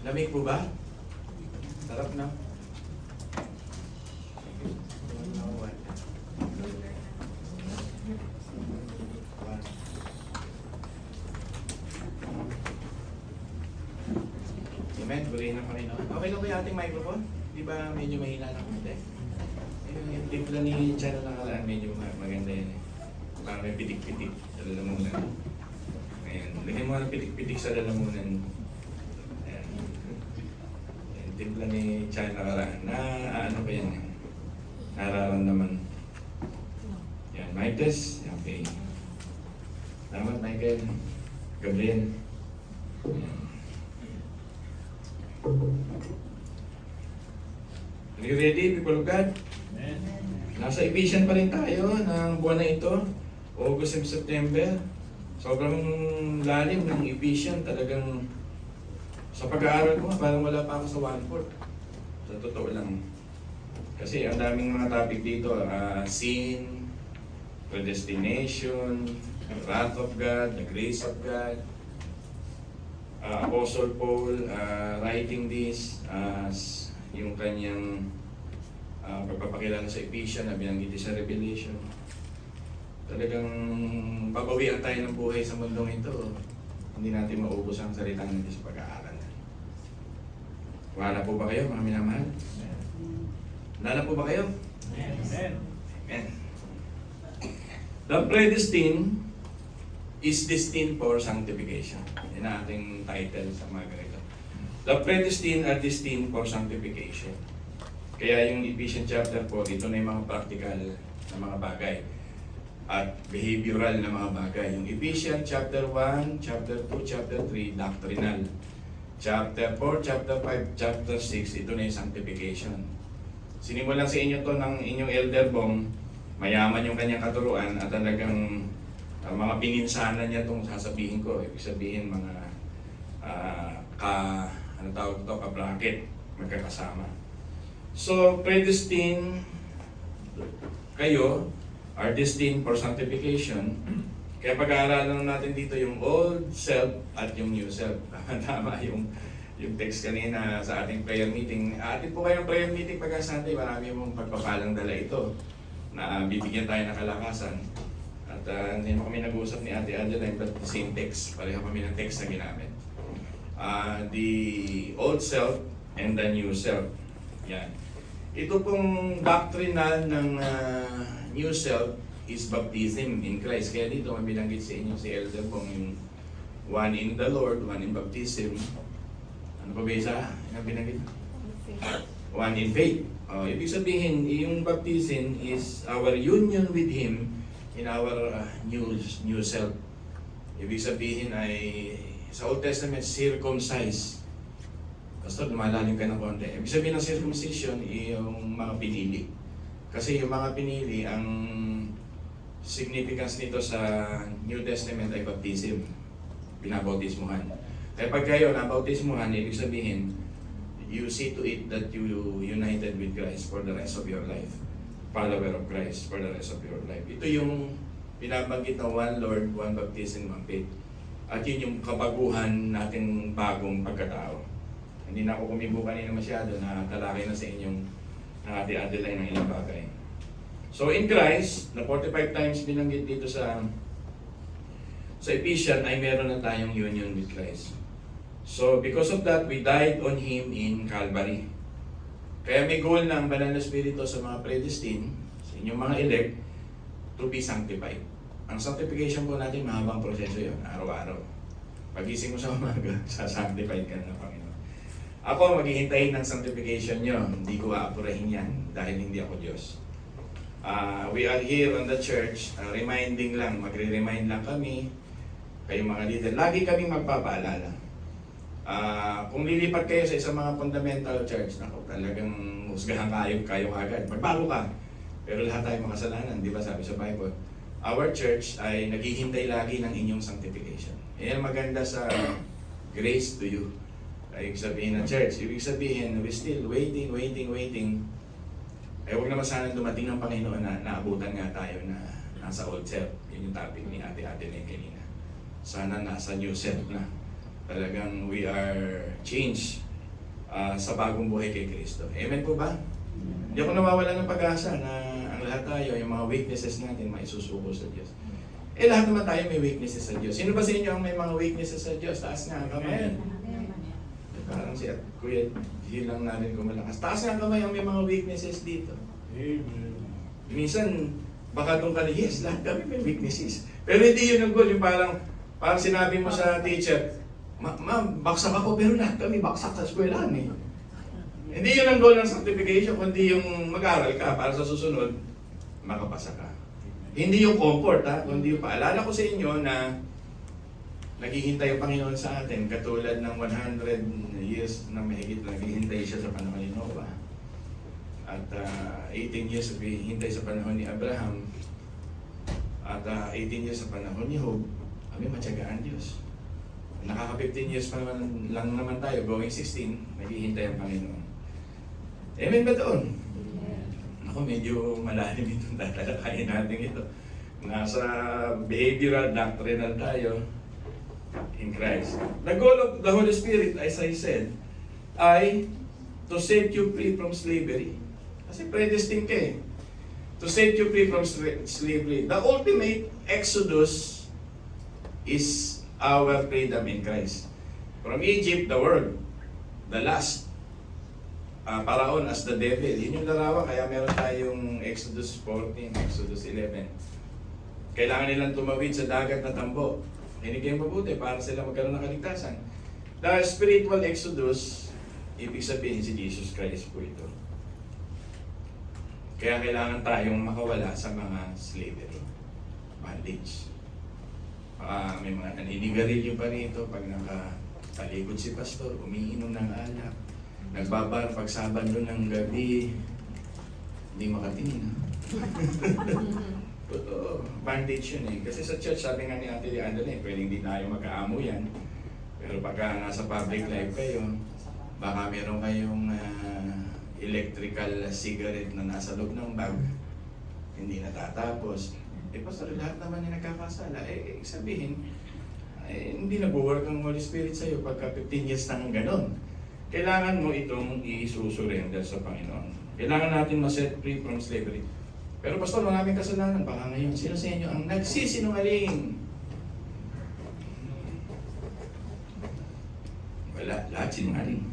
Lamig po ba? Sarap na. Amen, burihin ng Panginoon. Okay lang ba yung ating microphone? Di ba medyo mahina na konti? Yung timpla ni Chano nakaraan, medyo maganda yan eh. Parang may pitik-pitik sa lalamunan. Ayan, lagyan mo ng pitik-pitik sa lalamunan. Ayan. Yung timpla ni Chano nakaraan, na ano ba yan? Nararamdaman. Yan, mic test. Okay. Salamat, Michael. Gabriel. Ayan. Are you ready, people of God? Amen. Nasa Ephesians pa rin tayo ng buwan na ito, August and September. Sobrang lalim ng Ephesians, talagang sa pag-aaral ko, parang wala pa ako sa 1/4. Sa totoo lang. Kasi ang daming mga topic dito, sin, predestination, wrath of God, the grace of God. Apostle Paul writing this as yung kanyang pagpapakilala sa Ephesians na binanggit sa Revelation. Talagang babawian tayo ng buhay sa mundong ito. Hindi natin maubos ang salita natin sa pag-aaral. Wala po ba kayo, mga minamahal? Wala po ba kayo? Amen. Amen. The predestined is destined for sanctification. Yan ang ating title sa mga ganito. The predestined are destined for sanctification. Kaya yung Ephesians chapter 4, ito na yung mga practical na mga bagay at behavioral na mga bagay. Yung Ephesians chapter 1, chapter 2, chapter 3, doctrinal. Chapter 4, chapter 5, chapter 6, ito na yung sanctification. Sinimulan sa inyo to ng inyong elder bong, mayaman yung kanyang katuruan at talagang mga pininsanan niya itong sasabihin ko. Ibig sabihin mga ano tawag ito, ka-bracket, magkakasama. So, predestined kayo are destined for sanctification. Kaya pag-aaralan natin dito yung old self at yung new self. Tama yung text kanina sa ating prayer meeting. Atin po kayong prayer meeting pagka Sunday, marami mong pagpapalang dala ito na bibigyan tayo ng kalakasan. At hindi mo kami nag-uusap ni Ate Angela, but the same text. Pareho kami ng text na ginamit. The old self and the new self. Yan. Ito pong doctrinal ng new self is baptism in Christ. Kaya dito may binanggit sa inyo si Elder Pong yung one in the Lord, one in baptism. Ano pa ba isa? Yung binanggit? One in faith. Ibig sabihin, yung baptism is our union with Him in our new self. Ibig sabihin ay sa Old Testament, circumcise. Basta lumalalim ka ng konti. Ibig sabihin ng circumcision, yung mga pinili. Kasi yung mga pinili, ang significance nito sa New Testament ay baptism. Binabautismuhan. Kaya pag kayo nabautismuhan, ibig sabihin, you see to it that you united with Christ for the rest of your life. Follower of Christ for the rest of your life. Ito yung binabanggit na one Lord, one baptism, one faith. At yun yung kabaguhan nating bagong pagkatao. Hindi na ako kumibo kanina masyado na talakay na sa inyong ate-ate-line ng ilang bagay. So in Christ, na 45 times binanggit dito sa Ephesians ay meron na tayong union with Christ. So because of that, we died on Him in Calvary. Kaya may goal ng Banal na Espiritu sa mga predestined, sa inyong mga elect, to be sanctified. Ang sanctification po natin, mahabang proseso yun, araw-araw. Pagising mo sa umaga, sasanctified ka na ng Panginoon. Ako, maghihintayin ng sanctification nyo. Hindi ko aapurahin yan dahil hindi ako Diyos. We are here on the church, reminding lang, magre-remind lang kami, kayong mga leader. Lagi kaming magpapaalala. Kung lilipat kayo sa isang mga fundamental church, naku, talagang husgahan kayo agad. Magbago ka. Pero lahat tayo makasalanan, di ba sabi sa Bible? Our church ay naghihintay lagi ng inyong sanctification. Yan maganda sa grace to you. Ibig sabihin ng church, ibig sabihin, we still waiting. Huwag naman sana dumating ng Panginoon na naabutan nga tayo na nasa old self. Yun yung topic ni ate-ate na kanina. Sana nasa new self na. Talagang we are changed sa bagong buhay kay Kristo. Amen po ba? Hindi ako nawawala ng pag-asa na ang lahat tayo, yung mga weaknesses natin, maisusuko sa Diyos. Lahat naman tayo may weaknesses sa Diyos. Sino ba sa inyo ang may mga weaknesses sa Diyos? Taas nga ang kamay. Parang si Kuya G lang natin kumalakas. Taas nga ang kamay ang may mga weaknesses dito. Amen. Minsan, baka doon ka na, yes, lahat kami may weaknesses. Pero hindi yun ang goal. Yung parang sinabi mo sa teacher, ma'am, baksak ako, pero lahat kami baksak sa eskwelahan eh. Hindi yun ang goal ng certification, kundi yung mag-aral ka para sa susunod, makapasa ka. Hindi yung comfort, kundi yung paalala ko sa inyo na naghihintay yung Panginoon sa atin, katulad ng 100 years na mahigit na naghihintay siya sa panahon ni Noah. At 18 years naghihintay sa panahon ni Abraham. At 18 years sa panahon ni Job. Kami matyagaan Diyos. Nakaka-15 years pa naman, lang naman tayo, going 16, naghihintay ang Panginoon. Amen ba doon? Ako, medyo malalim itong tatalakayin natin ito. Nasa behavioral, doctrinal tayo in Christ. The goal of the Holy Spirit, as I said, ay to set you free from slavery. Kasi predestined ka eh. To set you free from slavery. The ultimate exodus is our freedom in Christ. From Egypt, the world, the last Paraon as the devil. Yun yung larawan, kaya meron tayong Exodus 14, Exodus 11. Kailangan nilang tumawid sa dagat na tambo. Hinigyan mabuti para sila magkaroon ng kaligtasan. The spiritual exodus, ibig sabihin si Jesus Christ po ito. Kaya kailangan tayong makawala sa mga slavery, bondage. May mga naninigarilyo pa rito pag nakatalikod si pastor, umiinom ng alak, nagbabar pagsaban doon ng gabi, hindi makatingin. Totoo, bandage yun eh. Kasi sa church, sabi nga ni Ate Leandro eh, pwedeng di tayo magkaamo yan. Pero pagka nasa public life kayo, baka meron kayong electrical cigarette na nasa loob ng bag, hindi natatapos. Pastor, lahat naman yung nagkakasala. Sabihin, hindi nag-work ang Holy Spirit sa'yo pagka 15 years nang ganon. Kailangan mo itong i-surrender sa Panginoon. Kailangan natin ma-set free from slavery. Pero pastor, maraming kasalanan. Baka ngayon, sino sa inyo ang nagsisinungaling? Wala, lahat sinungaling.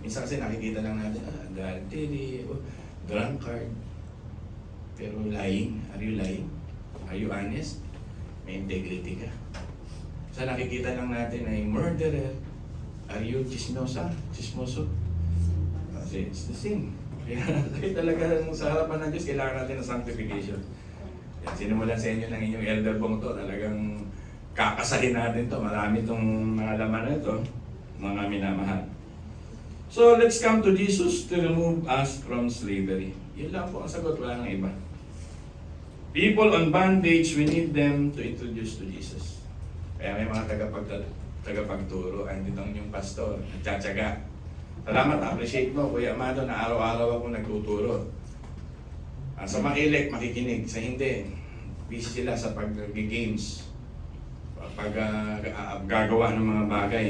Minsan kasi nakikita lang natin, adultery, drunkard. Pero lying, are you lying? Are you honest? May integrity ka. Sa nakikita lang natin ay murderer. Are you chismoso? Kasi it's the same. Kaya talaga sa harapan ng Diyos, kailangan natin ng sanctification. Yan, sinimulan sa inyo ng inyong elder bong to, talagang kakasahin natin to. Marami itong mga laman na ito, mga minamahal. So let's come to Jesus to remove us from slavery. Yun lang po ang sagot, wala nang iba. People on bondage, we need them to introduce to Jesus. Kaya may mga tagapagturo, andito ang inyong pastor, nagtsatsaga. Salamat, appreciate mo, Kuya Amado, na araw-araw ako nagtuturo. Sa makilig, makikinig. Sa hindi, busy sila sa pag-games. Pag gagawa ng mga bagay,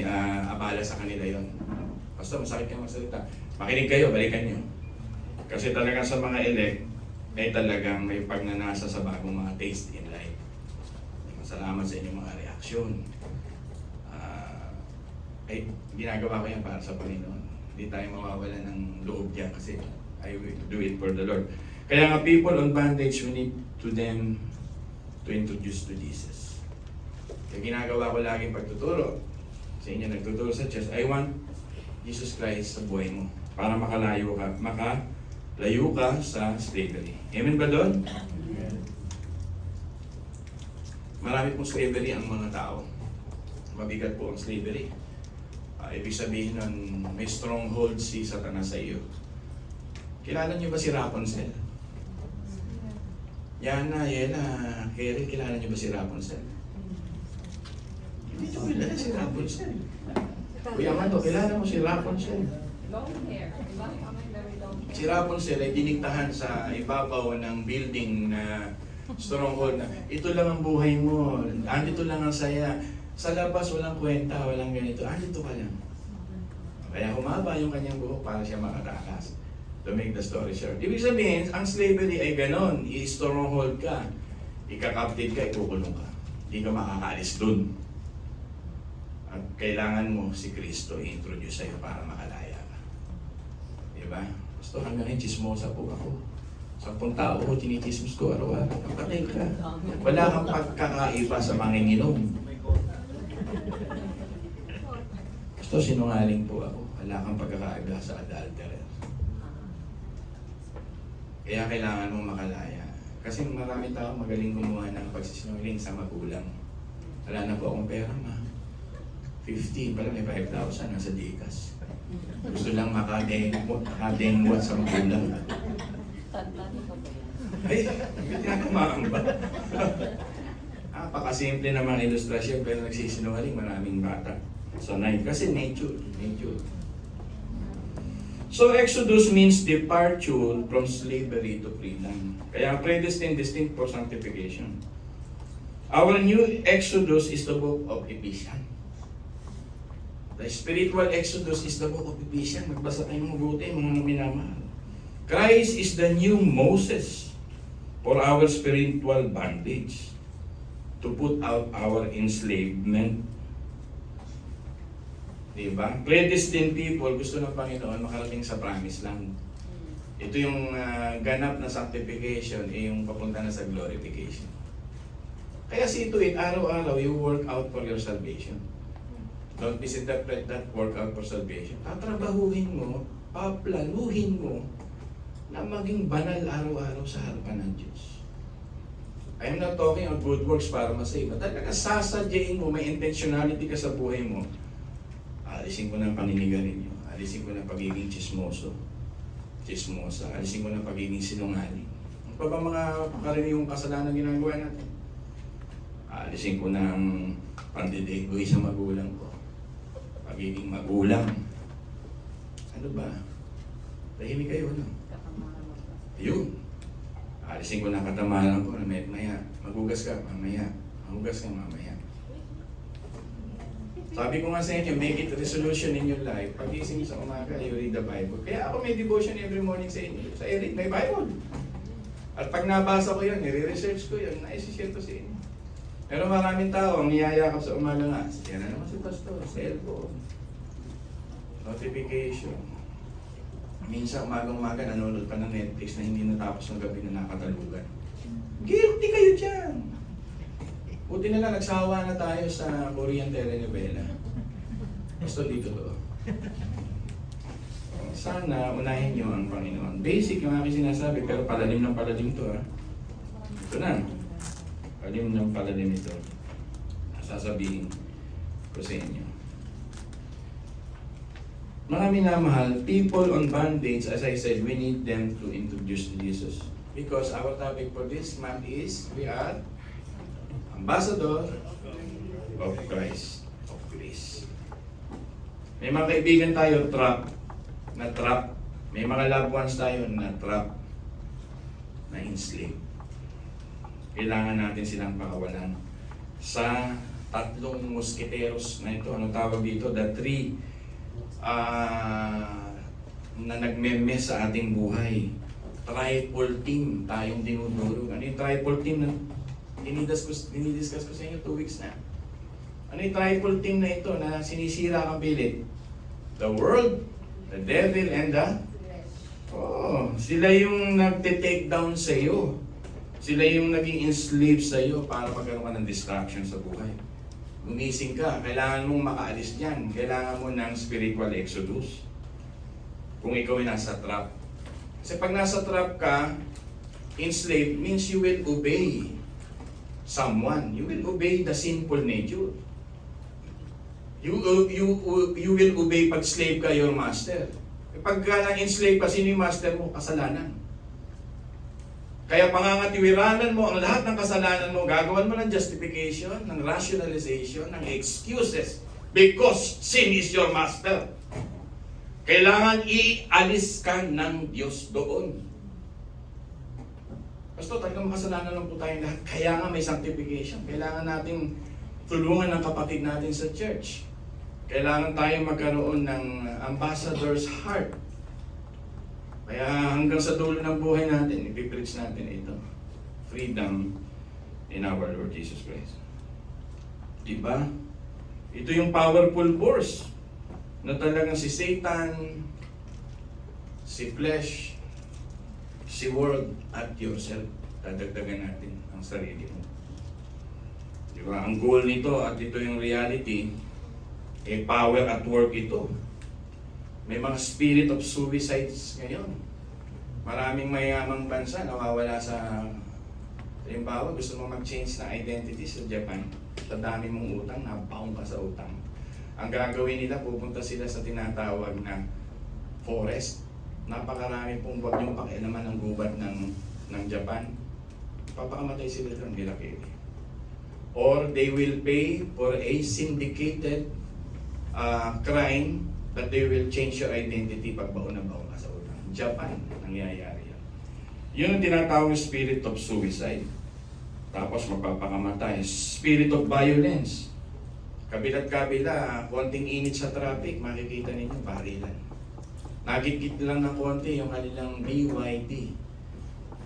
abala sa kanila yon. Basta masakit kayo magsalita. Makinig kayo, balikan nyo. Kasi talagang sa mga elect, ay talagang may pagnanasa sa bagong mga taste in life. Masalamat sa inyong mga reaksyon. Ginagawa ko yan para sa Panginoon. Hindi tayo mawawala ng loob diyan kasi I will do it for the Lord. Kaya nga people on bondage, we need to them to introduce to Jesus. Kaya ginagawa ko laging pagtuturo. Sa inyo nagtuturo sa church, I want Jesus Christ sa buhay mo para makalayo ka sa slavery. Amen ba doon? Amen. Marami pong slavery ang mga tao. Mabigat po ang slavery. Ibig sabihin nun, may stronghold si Satanas sa iyo. Kilala niyo ba si Rapunzel? Yana, Yela, Kerry, kilala niyo ba si Rapunzel? Hindi niyo kilala si Rapunzel. Kuya Amado, kilala mo si Rapunzel? Long hair. Very long hair. Si Rapunzel ay diniktahan sa ibabaw ng building na stronghold na ito lang ang buhay mo, andito lang ang saya. Sa labas walang kwenta, walang ganito, andito ka lang. Kaya humaba yung kanyang buhok para siya makatakas. To make the story short. Ibig sabihin, ang slavery ay ganon. I-stronghold ka. Ika-captive ka, ikukulong ka. Hindi ka makakaalis dun. At kailangan mo si Kristo i-introduce sa'yo para makalaya ka. Diba? Gusto hanggang ngayon, chismosa po ako. 10 tao ko, chinichismis ko araw-araw. Patay ka. Wala kang pagkakaiba sa manginginom. Gusto sinungaling po ako. Wala kang pagkakaiba sa adulterer. Kaya kailangan mong makalaya. Kasi marami tao magaling gumawa ng pagsisinungaling sa magulang. Wala na po akong pera, ma. 15, pala may 5,000 nasa Dicas. Gusto lang makadengwat sa magulang. Tandaan ko ba yan? Ay, hindi ako maamba. Napakasimple namang ilustrasyon pero nagsisinungaling maraming bata. So, kasi nature. So, Exodus means departure from slavery to freedom. Kaya predestined, distinct for sanctification. Our new Exodus is the book of Ephesians. The spiritual Exodus is the book of Ephesians. Magbasa tayo mabuti, mga minamahal. Christ is the new Moses for our spiritual bondage to put out our enslavement. Diba? Predestined people, gusto ng Panginoon makarating sa promised land. Ito yung ganap na sanctification, yung papunta na sa glorification. Kaya see to it, araw-araw, you work out for your salvation. Don't misinterpret that work out for salvation. Tatrabahuhin mo, paplanuhin mo, na maging banal araw-araw sa harapan ng Diyos. I'm not talking about good works para masave. Talaga sasadyain mo, may intentionality ka sa buhay mo. Alisin ko ng paninigarin niyo. Alisin ko ng pagiging chismosa. Alisin ko ng pagiging sinungaling. Ano pa ba mga karaniwang kasalanan ginagawa natin? Alisin ko ng pandidigoy sa magulang ko. Pagiging magulang. Ano ba? Tahimik kayo, no? Ayun. Alisin ko ng katamaran ko na maya. Magugas ka, mamaya. Sabi ko nga sa inyo, make it a resolution in your life. Pag-ising sa umaga, you read the Bible. Kaya ako may devotion every morning sa inyo. Sa read my Bible. At pag nabasa ko yun, nire-research ko yun, naisishare ko sa inyo. Pero maraming tao, ang niyayakap sa umaga nga, yan na naman si Pastor, cellphone, notification. Minsan umaga-umaga, nanonood pa ng Netflix na hindi natapos ng gabi na nakatalugan. Guilty kayo dyan! Buti na lang, nagsawa na tayo sa Korean telenovela. Gusto dito to. Sana unahin nyo ang Panginoon. Basic yung aking sinasabi, pero palalim ng palalim to. Ito na. Palalim ito. Sasabihin ko sa inyo. Mga minamahal, people on bondage, as I said, we need them to introduce Jesus. Because our topic for this month is, we are ambassador of Christ, of grace. May mga kaibigan tayo, trap. May mga loved ones tayo na trap, na enslave. Kailangan natin silang pakawalan. Sa 3 musketeros na ito, anong tawag dito? The 3 na nagmeme sa ating buhay. Triple team tayong dinudurog. Ano yung triple team na dinidiscuss ko sa inyo 2 weeks na? Ano yung triple team na ito na sinisira kang pilit? The world, the devil, and the... sila yung nagte-take down sa iyo. Sila yung naging enslave sa iyo para magkaroon ka ng distraction sa buhay. Gumising ka, kailangan mong makaalis dyan. Kailangan mo ng spiritual exodus. Kung ikaw ay nasa trap. Kasi pag nasa trap ka, enslaved means you will obey someone. You will obey the sinful nature. You will obey pag slave ka your master. Pag na-enslave ka, sino yung master mo? Kasalanan. Kaya pangangatiwiranan mo ang lahat ng kasalanan mo, gagawan mo ng justification, ng rationalization, ng excuses because sin is your master. Kailangan ialis ka ng Diyos doon. Pastor, talagang makasalanan lang po tayong lahat. Kaya nga may sanctification. Kailangan nating tulungan ng kapatid natin sa church. Kailangan tayo magkaroon ng ambassador's heart. Kaya hanggang sa dulo ng buhay natin, ipipreach natin ito. Freedom in our Lord Jesus Christ. Diba? Ito yung powerful force na talagang si Satan, si flesh, si world, at yourself. Dadagdagan natin ang sarili mo. Diba? Ang goal nito at ito yung reality, power at work ito. May mga spirit of suicides ngayon. Maraming mayamang bansa nawawala sa... Halimbawa, gusto mo mag-change na identity sa Japan. Sa dami mong utang, napaong ka sa utang. Ang gagawin nila, pupunta sila sa tinatawag na forest. Napakarami pong wag niyong pakialaman ng gubat ng Japan. Papakamatay sila doon, nilakili. Or they will pay for a syndicated crime that they will change your identity pag baon na baon ka sa utang. Japan, nangyayari yan. Yun ang tinatawag spirit of suicide. Tapos magpapakamatay. Spirit of violence. Kabilat kabila, konting init sa traffic, makikita ninyo, barilan. Nagigit lang ng konti yung kanilang BYD.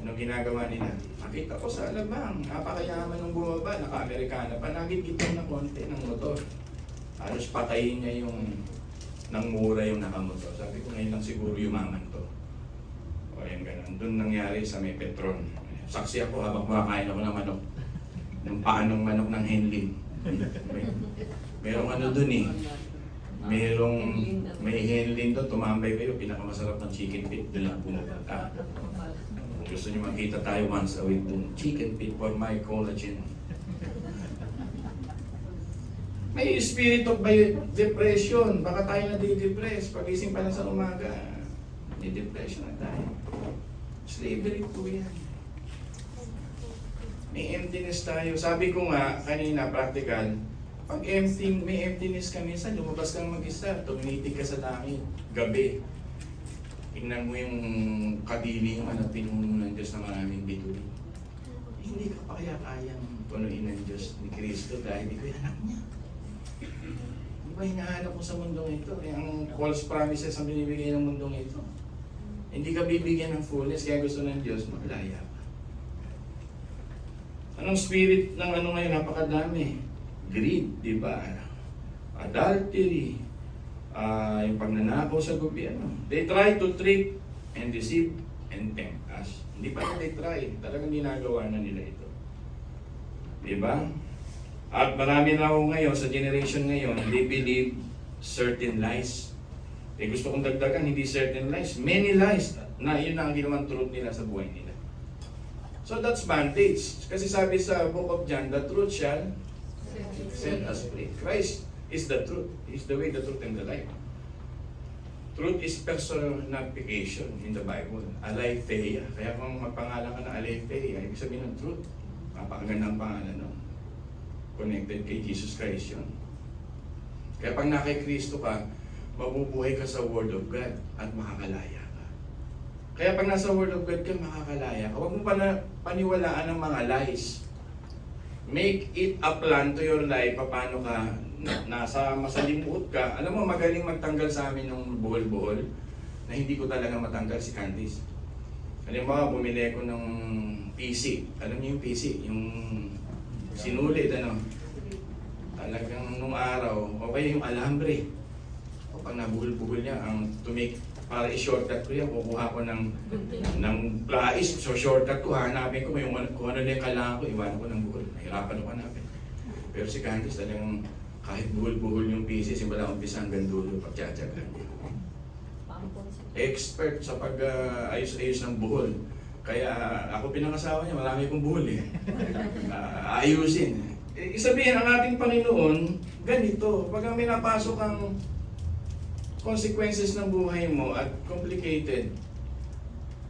Ano ginagawa nila? Nakita ko sa alabang, napakayaman ng bumaba, naka-Amerikana pa, nagigit lang ng konti ng motor. Halos patayin niya yung nang mura yung nakamotor. Sabi ko ngayon lang siguro yumaman to. O yan ganun. Doon nangyari sa may Petron. Saksi ako habang kumakain ako ng manok. Ng paanong manok ng Henlin. Merong ano doon eh. May Henlin doon. Tumambay kayo. Pinakamasarap ng chicken feet. Doon lang pumupunta. Kung gusto nyo makita tayo once a week doon. Chicken feet for my collagen. May spirit of depression. Baka tayo na-depress. Pagising pa lang sa umaga, may depression na tayo. Slavery po yan. May emptiness tayo. Sabi ko nga, kanina, practical, pag may emptiness ka minsan, lumabas kang mag-isa, tumitig ka sa langit, gabi. Tingnan mo yung kadili, yung pinuno ng Diyos na maraming bituin. Hindi ka pa kaya-kayang punuin ng Diyos ni Kristo dahil hindi ko yung anak niya. Di ba hinahanap mo sa mundong ito? Ang false promises ang binibigay ng mundong ito. Hindi ka bibigyan ng fullness, kaya gusto ng Diyos, maglaya ka. Anong spirit ng ano ngayon? Napakadami. Greed, di ba? Adultery, yung pagnanakaw sa gobyerno. They try to trick and deceive and tempt us. Hindi pa they try. Talagang ginagawa na nila ito. Di ba? At marami na ako ngayon, sa generation ngayon, they believe certain lies. Gusto kong dagdagan, hindi certain lies. Many lies na yun ang ginawang truth nila sa buhay nila. So that's vantage. Kasi sabi sa Book of John, the truth shall set us free. Christ is the truth. He is the way, the truth, and the life. Truth is personification in the Bible. Aletheia. Kaya kung magpangalan ka ng Aletheia, ibig sabihin ng truth. Napakagandang pangalan, no? Connected kay Jesus Christ yun. Kaya pag nakay Kristo ka, mabubuhay ka sa Word of God at makakalaya ka. Kaya pag nasa Word of God ka, makakalaya ka. Huwag mo paniwalaan ng mga lies. Make it a plan to your life, paano ka nasa masalimuot ka. Alam mo, magaling magtanggal sa amin ng buhol-buhol na hindi ko talaga matanggal si Candice. Alam mo, bumili ako ng PC. Alam niyo yung PC? Yung sinulit, ano? Talagang nung araw, o kaya yung alambre. O pag nabuhol-buhol niya, para i-shortcut ko yan, kukuha ko ng plais. So shortcut ko, hanapin ko kung ano na yung kailangan ko, iwanan ko ng buhol. Nahirapan ko hanapin. Pero si Candice talagang kahit buhol-buhol yung PC, simula umpisa hanggang dulo, pagtsatsagan niya. Expert sa pag-ayos-ayos ng buhol. Kaya ako pinangasawa niya, marami kong buhol eh. Ayusin. Isabihin ang ating Panginoon, ganito, pag may napasok ang consequences ng buhay mo at complicated,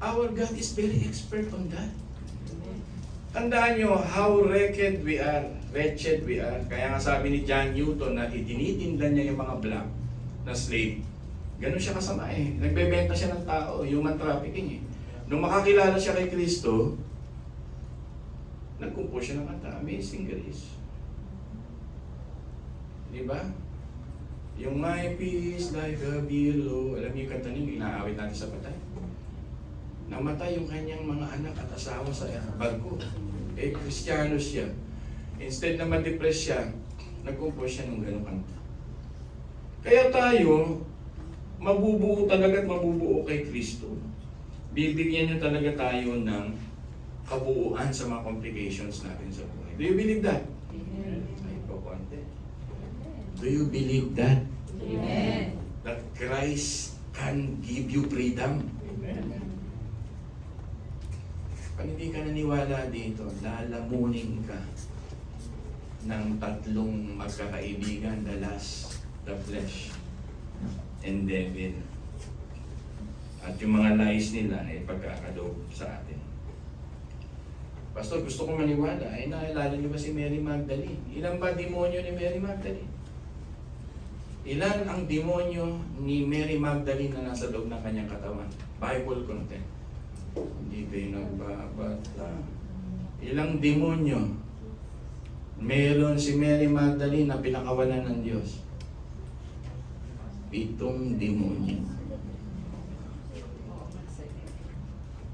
our God is very expert on that. Tandaan nyo how wretched we are. Kaya nga sabi ni John Newton na itinitindan niya yung mga black na slave. Ganun siya kasama eh. Nagbebenta siya ng tao, human trafficking eh. Nung makakilala siya kay Kristo, nagkumpo siya ng kanta, Amazing Grace. Di ba? Yung my peace like a billow. Alam niyo yung kanta niyo, inaawit natin sa patay. Namatay yung kanyang mga anak at asawa sa barko. Eh, Kristiyano siya. Instead na ma-depress siya, nag-compose siya ng ganong kanta. Kaya tayo, mabubuo talaga at mabubuo kay Kristo. Bibigyan niya talaga tayo ng kabuuan sa mga complications natin sa buhay. Do you believe that? Ay po, konti. Do you believe that? Amen. That Christ can give you freedom? Pag hindi ka naniwala dito, lalamunin ka ng tatlong magkakaibigan, the lust, the flesh, and devil. At yung mga lies nila ay pagkakaloob sa atin. Pastor, gusto kong maniwala. Ay, naalala niyo ba si Mary Magdalene? Ilan ba demonyo ni Mary Magdalene? Ilan ang demonyo ni Mary Magdalene na nasa loob ng kanyang katawan? Bible content. Hindi kayo nagbabata. Ilang demonyo meron si Mary Magdalene na pinakawalan ng Diyos? 7 demonyo.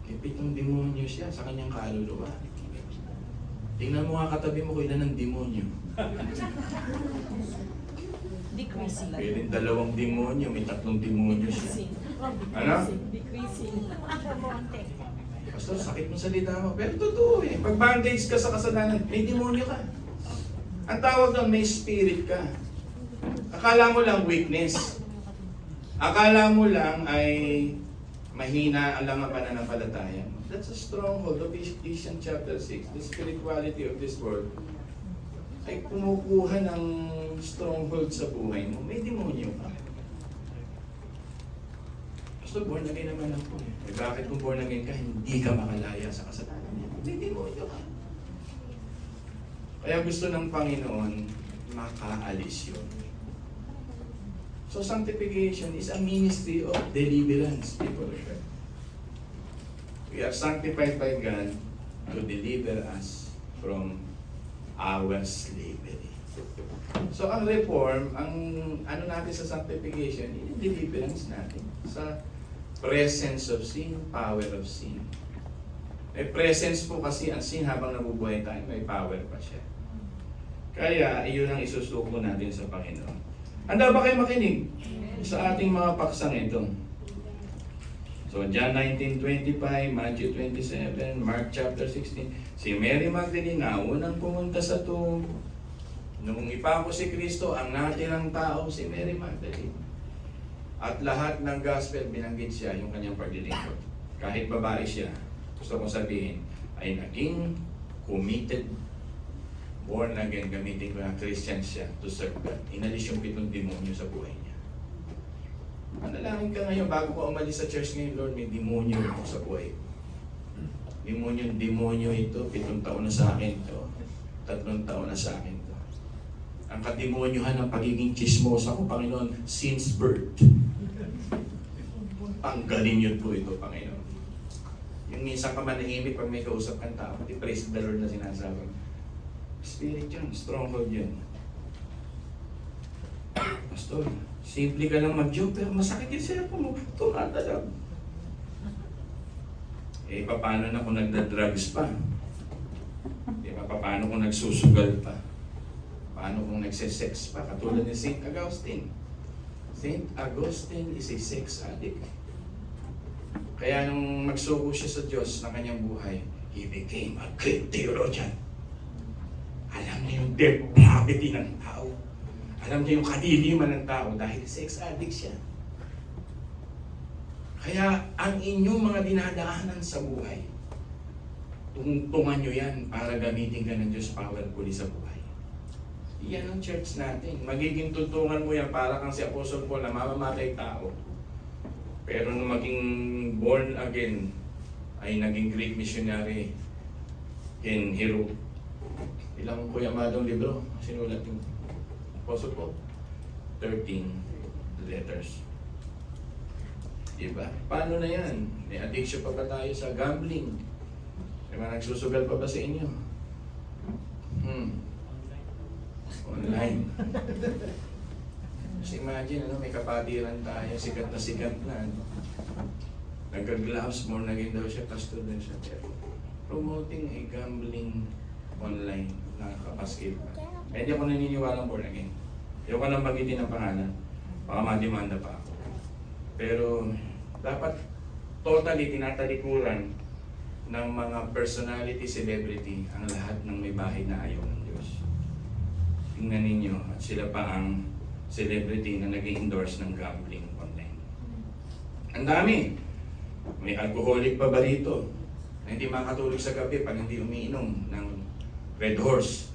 7 demonyo siya sa kanyang kaluluwa. Tingnan mo nga katabi mo kung ilan ang demonyo. Decreasing. Pwedeng 2 demonyo, may 3 demonyo siya. Ano? Decreasing. Pastor, sakit mo salita mo. Pero totoo eh. Pag bandage ka sa kasalanan, may demonyo ka. Ang tawag doon, may spirit ka. Akala mo lang weakness. Akala mo lang ay mahina ang lang ang pananampalataya. That's a stronghold of Ephesians chapter 6. The spirituality of this world ay kumukuha ng stronghold sa buhay mo. May demonyo ka. Pastor, born again naman ako eh. Bakit kung born again ka, hindi ka makalaya sa kasalanan niya? May demonyo ka. Kaya gusto ng Panginoon, makaalis yun. So sanctification is a ministry of deliverance, people of God. We are sanctified by God to deliver us from our slavery. So ang reform, ang ano natin sa sanctification, yung deliverance natin sa presence of sin, power of sin. May presence po kasi ang sin habang nabubuhay tayo, may power pa siya. Kaya iyon ang isusuko natin sa Panginoon. Handa ba kayo makinig sa ating mga paksang ito? So John 19:25, Matthew 27, Mark chapter 16. Si Mary Magdalene na unang pumunta sa tomb. Nung ipako si Kristo, ang natirang tao si Mary Magdalene. At lahat ng gospel binanggit siya yung kanyang paglilingkod. Kahit babae siya, gusto kong sabihin, ay naging committed, born again, gamitin ko na Christian siya to serve God. Inalis yung 7 demonyo sa buhay niya. Manalangin ka ngayon, bago ka umalis sa church ngayon, Lord, may demonyo ako sa buhay. Demonyo ito, 7 taon na sa akin to. 3 taon na sa akin to. Ang kademonyohan ng pagiging chismosa ko, Panginoon, since birth. Tanggalin yun po ito, Panginoon. Yung minsan ka manahimik pag may kausap kang tao, pati praise the Lord na sinasabi. Spirit yun, stronghold yun. Pastor, simple ka lang mag-joke, pero masakit yung cellphone mo. Tumatalag. Eh, paano na kung nagda-drugs pa? Diba, paano kung nagsusugal pa? Paano kung nagsisex pa? Katulad ni St. Augustine. St. Augustine is a sex addict. Kaya nung magsuko siya sa Diyos ng kanyang buhay, he became a great theologian. Alam niya yung depravity ng tao. Alam niya yung kadiliman ng tao dahil sex addict siya. Kaya ang inyong mga dinadaanan sa buhay, tungtungan nyo yan para gamitin ka ng Diyos powerfully sa buhay. Yan ang church natin. Magiging tuntungan mo yan para kang si Apostle Paul na mamamatay tao. Pero nung maging born again, ay naging great missionary in hero. Ilang Kuya Madong libro sinulat yung Apostle Paul? 13 letters. Diba? Paano na yan? May addiction pa ba tayo sa gambling? May mga nagsusugal pa ba sa inyo? Online. Just imagine, may kapatiran tayo, sikat na. Nagka-gloves more, naging daw siya, pastor din siya. Pero promoting a gambling online, nakakapaskil pa. Kaya hindi ako naniniwalang born again. Hindi ko nang magitin ang pangalan. Baka mademanda pa ako. Pero dapat totally tinatalikuran ng mga personality, celebrity, ang lahat ng may bahay na ayaw ng Diyos. Tingnan ninyo, at sila pa ang celebrity na nag-endorse ng gambling online. Ang dami! May alcoholic pa ba rito? Na hindi makatulog sa gabi pag hindi umiinom ng Red Horse.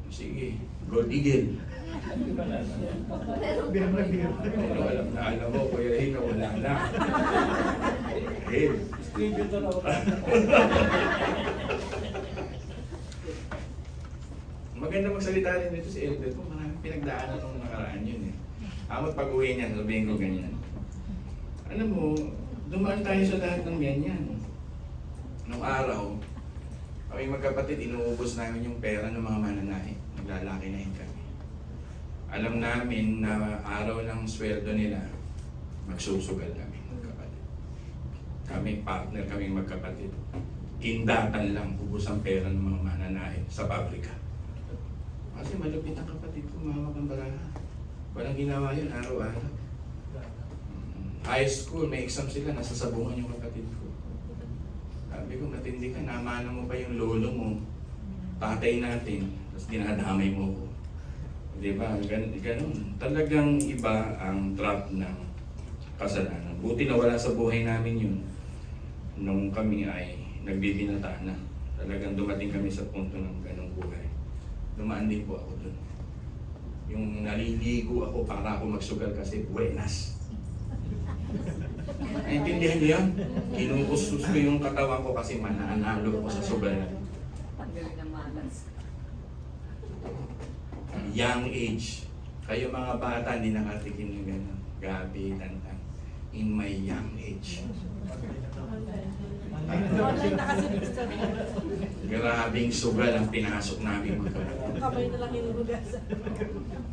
Sige, Gold Eagle. Pero alam mo, Kuya Hino, wala na. Hell. Maganda magsalita rin dito si Elbert. Maraming pinagdaanan nung nakaraan yun eh. Amot pag-uwi niya, sabihin ko ganyan. Alam mo, dumaan tayo sa lahat ng ganyan. Nung araw, kami magkapatid, inuubos namin yung pera ng mga mananahi. Naglalaki na kami. Alam namin na araw ng sweldo nila, magsusugal kami magkapatid. Kami partner, kami magkapatid. Kindatan lang, ubos ang pera ng mga mananahi sa pabrika. Kasi malupit ang kapatid ko, mahawak ang baraha. Walang ginawa yun, araw-araw. High school, may exam sila, nasasabungan yung kapatid ko. Sabi ko, matindi ka, namana mo pa yung lolo mo, tatay natin, tapos dinadamay mo ko. Di ba? Ganun. Talagang iba ang trap ng kasalanan. Buti na wala sa buhay namin yun. Nung kami ay nagbibinata na. Talagang dumating kami sa punto ng ganung buhay. Dumaan din po ako dun. Yung naliligo ako para ako magsugal kasi buenas. Naintindihan niyo yan? Kinukustos ko yung katawan ko kasi mananalo ako sa sugal. Young age. Kayo mga bata, hindi nakatikim yung gano'n. Gabi, tantan. In my young age. Online na kasi gusto. Grabing sugal ang pinasok namin magkapatid. Kamay na lang hinuhugasan.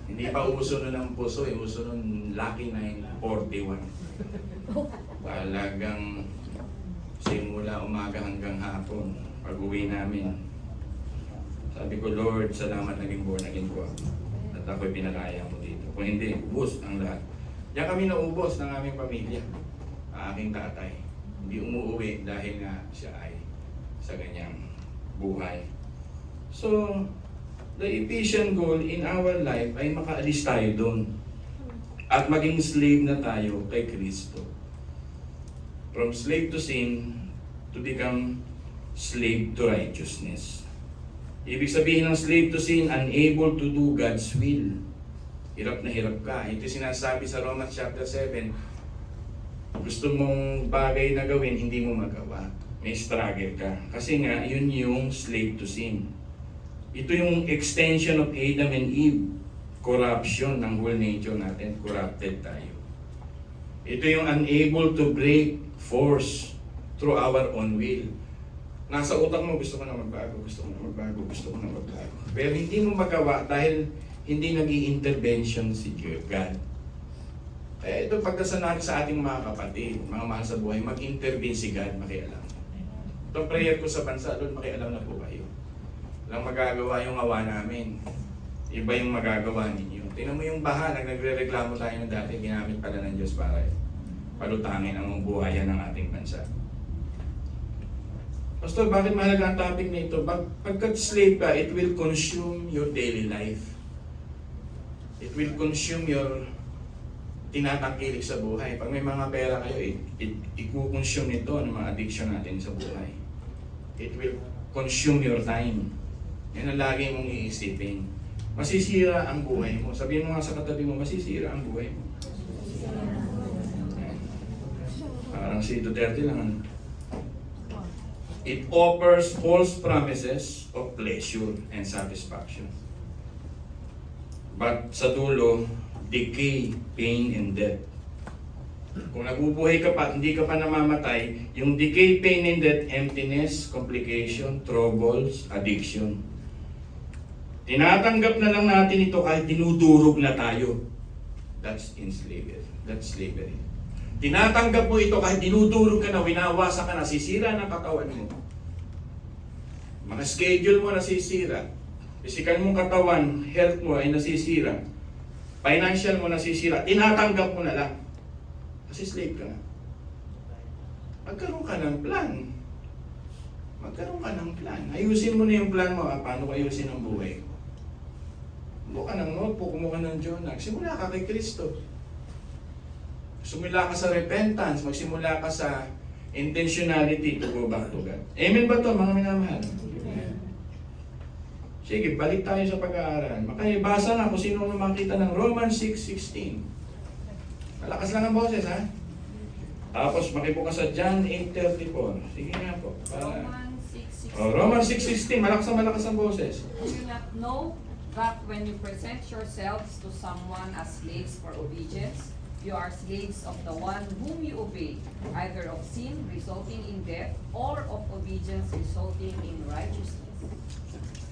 Hindi pa uso nun ang puso, uso nun Lucky 941. Talagang simula umaga hanggang hapon, pag uwi namin, sabi ko, Lord, salamat naging born again ko ako. At ako'y pinalaya mo dito. Kung hindi, ubos ang lahat. Diyan kami naubos ng aming pamilya. Aking tatay. Hindi umuwi dahil nga siya ay sa ganyang buhay. So, the Ephesian goal in our life ay makaalis tayo doon. At maging slave na tayo kay Kristo. From slave to sin to become slave to righteousness. Ibig sabihin ng slave to sin, unable to do God's will. Hirap na hirap ka. Ito sinasabi sa Romans chapter 7. Gusto mong bagay na gawin, hindi mo magawa. May struggle ka. Kasi nga, yun yung slave to sin. Ito yung extension of Adam and Eve. Corruption ng whole nature natin. Corrupted tayo. Ito yung unable to break force through our own will. Nasa utak mo, gusto ko na magbago, gusto ko na magbago, gusto ko na magbago. Pero hindi mo magawa dahil hindi nag-i-intervention si God. Kaya ito pagdasal natin sa ating mga kapatid, mga mahal sa buhay, mag-intervene si God, makialam. Ito prayer ko sa bansa, Lord, makialam na po kayo. Walang magagawa yung awa namin. Iba yung magagawa ninyo. Tingnan mo yung baha, nagre-reklamo tayo ng dati, ginamit pala ng Diyos para palutangin ang buhayan ng ating bansa. Pastor, bakit mahalaga ang topic na ito? Pagkat slave ka, it will consume your daily life. It will consume your tinatangkilik sa buhay. Pag may mga pera kayo, i-consume nito ng mga addiction natin sa buhay. It will consume your time. Yan ang lagi mong iisipin. Masisira ang buhay mo. Sabihin mo nga sa katabi mo, masisira ang buhay mo. Parang si Duterte lang. It offers false promises of pleasure and satisfaction. But sa dulo, decay, pain, and death. Kung nabubuhay ka pa, hindi ka pa namamatay, yung decay, pain, and death, emptiness, complication, troubles, addiction. Tinatanggap na lang natin ito kahit dinudurog na tayo. That's slavery. That's slavery. Tinatanggap mo ito kahit dinudurog ka na, winawasa ka na, sisira ng katawan mo. Mga schedule mo nasisira. Physical mong katawan, health mo ay nasisira. Financial mo nasisira. Tinatanggap mo na lang. Kasi slave ka na. Magkaroon ka ng plan. Magkaroon ka ng plan. Ayusin mo na yung plan mo. Paano ko ayusin ang buhay ko? Kumuha ka ng notebook, kumuha ka ng journal. Simula ka kay Kristo. Sumula ka sa repentance. Magsimula ka sa intentionality to go back to God. Amen ba ito, mga minamahal? Sige, balik tayo sa pag-aaral. Makibasa nga kung sino makita ng Romans 6:16. Malakas lang ang boses, ha? Tapos makibukas sa John 8:34. Sige nga po. Romans 6:16. Romans 6:16. Malakas ang boses. Do you not know that when you present yourselves to someone as slaves for obedience, you are slaves of the one whom you obey, either of sin resulting in death or of obedience resulting in righteousness?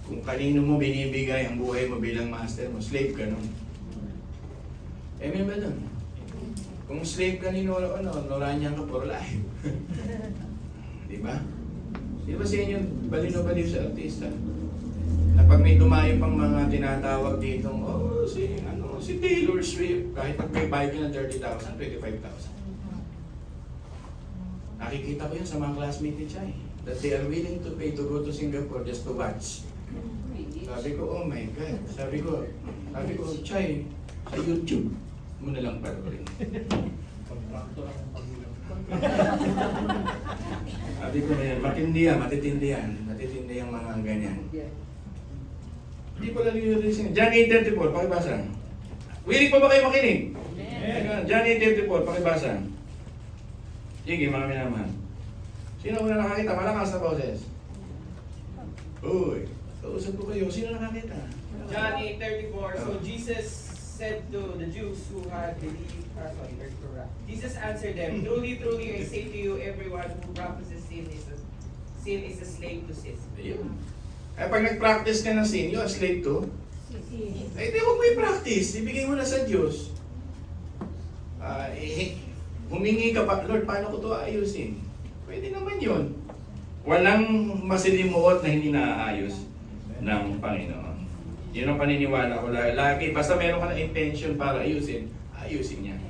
Kung kanino mo binibigay ang buhay mo bilang master mo, slave ka nun. Amen ba nun? Kung slave ka ni Noranian ka for life. Di ba? Di ba sa inyo, baliw sa artista? Na pag may dumayo pang mga tinatawag dito, si Taylor Swift, kahit pag may bayad ka ng 30,000, 25,000. Nakikita ko yun sa mga classmate ni Chay, that they are willing to pay to go to Singapore just to watch. Sabi ko, oh my God. Sabi ko, Chay, sa YouTube, mo na lang panoorin. Sabi ko na yan, matitindi ang mga ganyan. Hindi ko lang nililisin. John 8:34, pakibasa. Willing pa ba kayo makinig? John 8:34, pakibasa. Sige, mga minamahal. Sino una nakakita? Malakas na boses. Uy, kausap ko kayo. Sino nakakita? John 8:34. So Jesus said to the Jews who had believed, Jesus answered them, "Truly, truly, I say to you, everyone who practices sin is a slave to sin." Ayun. Eh pag nag-practice ka ng sin, you are slave to? Eh di huwag mo i-practice. Ibigay mo na sa Diyos. Humingi ka pa, Lord, paano ko ito ayusin? Pwede naman yun. Walang masilimuot na hindi naaayos ng Panginoon. Yun ang paniniwala ko lagi. Basta meron ka na intention para ayusin niya.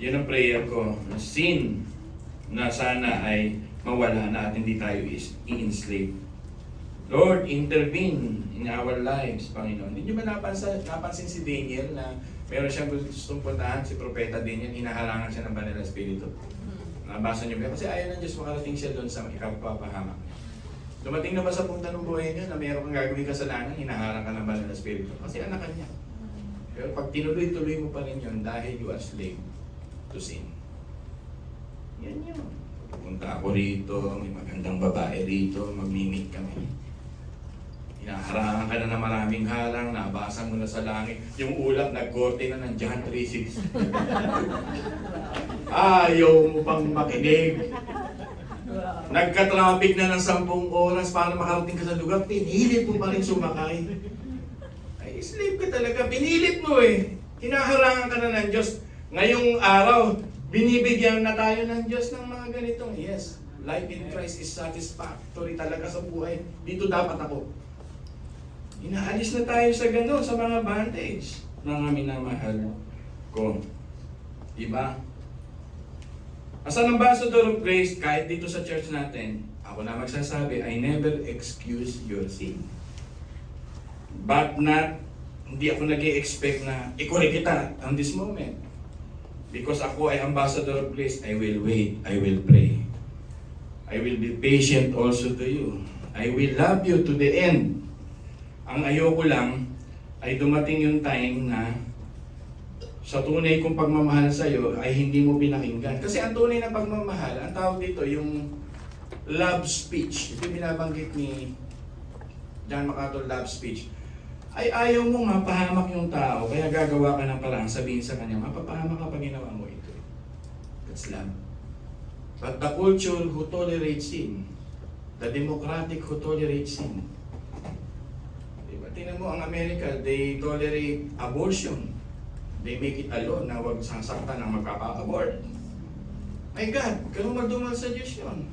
Yun ang prayer ko. Sin na sana ay mawala na at hindi tayo i-enslave. Lord, intervene in our lives, Panginoon. Hindi nyo ba napansin si Daniel na meron siyang gustong puntahan, si Propeta Daniel, hinaharangan siya ng Banal na Espiritu? Nabasa nyo ba? Kasi ayaw ng Diyos makarating siya doon sa ikapapahamak. Dumating na ba sa punta ng buhay niya na meron kang gagawin kasalanan, hinaharang ka ng Banal na Espiritu? Kasi anak ka niya. Pero pag tinuloy-tuloy mo pa rin yun dahil you are slave to sin. Yan yun. Pupunta ako rito, may magandang babae rito, mag-meet kami. Hinaharangan ka na ng maraming harang, nabasa mo na sa langit. Yung ulap, nag-korte na ng John 3:6. Ayaw mo pang makinig. Nagka-traffic na ng 10 oras para makarating ka sa lugar, pinilit mo pa rin sumakay. Ay, slave ka talaga. Pinilit mo eh. Hinaharangan ka na ng Diyos. Ngayong araw, binibigyan na tayo ng Diyos ng mga ganitong, yes, life in Christ is satisfactory talaga sa buhay. Dito dapat ako. Inaalis na tayo sa gano'n, sa mga bondage. Mga minamahal ko. Diba? As an ambassador of grace, kahit dito sa church natin, ako na magsasabi, I never excuse your sin. But hindi ako nag-i-expect na i-correct kita on this moment. Because ako ay ambassador of grace, I will wait, I will pray. I will be patient also to you. I will love you to the end. Ang ayoko lang ay dumating yung time na sa tunay kong pagmamahal sa iyo ay hindi mo pinakinggan. Kasi ang tunay na pagmamahal, ang tawag dito yung love speech. Ito yung binabanggit ni John MacArthur, love speech. Ay ayaw mo mapahamak yung tao, kaya gagawa ka ng parang sabihin sa kanya, mapapahamak ka pag ginawa mo ito. That's love. But the culture who tolerates sin, the democratic who tolerates sin, tingnan mo, ang Amerika, they tolerate abortion. They make it a law na huwag sasaktan ang magpapa-abort. My God, ganun magdumal sa Diyos yun.